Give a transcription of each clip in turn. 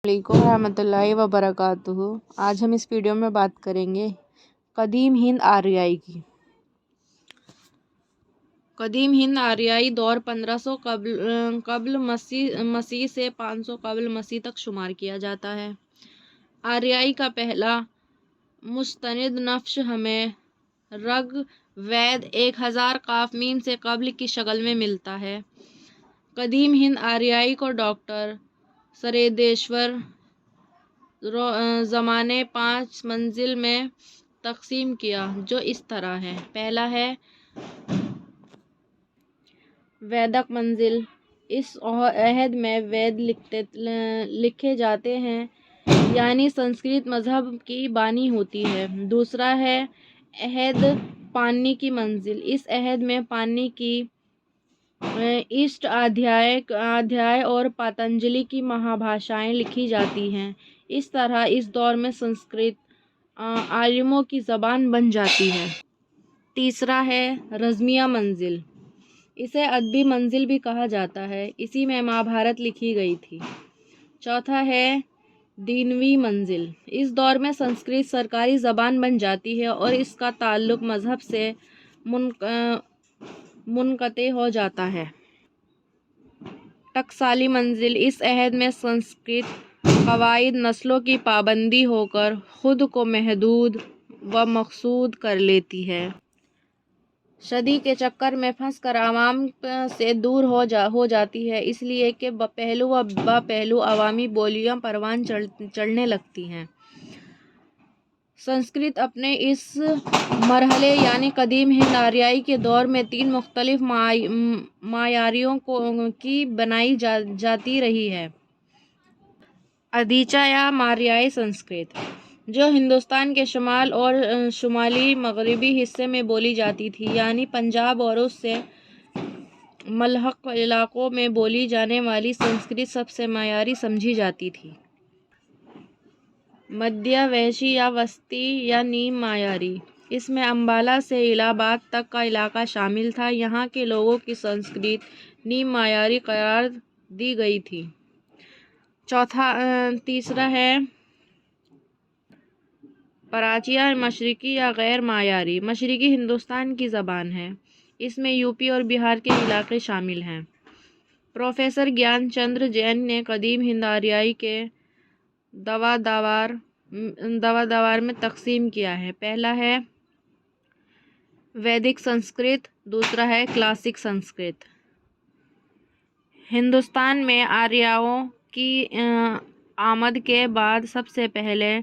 علیکم ورحمۃ اللہ وبرکاتہ۔ آج ہم اس ویڈیو میں بات کریں گے قدیم ہند آریائی کی۔ قدیم ہند آریائی دور 1500 قبل مسیح سے 500 قبل مسیح تک شمار کیا جاتا ہے۔ آریائی کا پہلا مستند نقش ہمیں رگ وید 1000 قاف میم سے قبل کی شکل میں ملتا ہے۔ قدیم ہند آریائی کو ڈاکٹر سریدیشور زمان نے 5 منزل میں تقسیم کیا، جو اس طرح ہے۔ پہلا ہے ویدک منزل۔ اس عہد میں وید لکھے جاتے ہیں، یعنی سنسکرت مذہب کی بانی ہوتی ہے۔ دوسرا ہے عہد پاننی کی منزل۔ اس عہد میں پاننی کی اشٹ ادھیائے اور پتنجلی کی مہابھاشائیں لکھی جاتی ہیں۔ اس طرح اس دور میں سنسکرت آریوں کی زبان بن جاتی ہے۔ تیسرا ہے رزمیہ منزل۔ اسے ادبی منزل بھی کہا جاتا ہے، اسی میں مہابھارت لکھی گئی تھی۔ چوتھا ہے دینوی منزل۔ اس دور میں سنسکرت سرکاری زبان بن جاتی ہے اور اس کا تعلق مذہب سے منقطع ہو جاتا ہے۔ ٹکسالی منزل۔ اس عہد میں سنسکرت قواعد نسلوں کی پابندی ہو کر خود کو محدود و مقصود کر لیتی ہے۔ شادی کے چکر میں پھنس کر عوام سے دور ہو جاتی ہے، اس لیے کہ پہلو بہ پہلو عوامی بولیاں پروان چڑھنے لگتی ہیں۔ سنسکرت اپنے اس مرحلے یعنی قدیم ہند آریائی کے دور میں 3 مختلف معیاروں کی بنائی جاتی رہی ہے۔ ادیچا یا ماریائی سنسکرت، جو ہندوستان کے شمال اور شمالی مغربی حصے میں بولی جاتی تھی، یعنی پنجاب اور اس سے ملحق علاقوں میں بولی جانے والی سنسکرت سب سے معیاری سمجھی جاتی تھی۔ مدھیہ ویشی یا وسطی یا نیم معیاری، اس میں امبالہ سے الہ آباد تک کا علاقہ شامل تھا۔ یہاں کے لوگوں کی سنسکرت نیم معیاری قرار دی گئی تھی۔ تیسرا ہے پراچیہ مشرقی یا غیر معیاری۔ مشرقی ہندوستان کی زبان ہے، اس میں یوپی اور بہار کے علاقے شامل ہیں۔ پروفیسر گیان چندر جین نے قدیم ہند آریائی کے دوادوار میں تقسیم کیا ہے۔ پہلا ہے ویدک سنسکرت، دوسرا ہے کلاسک سنسکرت۔ ہندوستان میں آریاؤں کی آمد کے بعد سب سے پہلے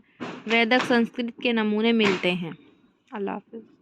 ویدک سنسکرت کے نمونے ملتے ہیں۔ اللہ حافظ۔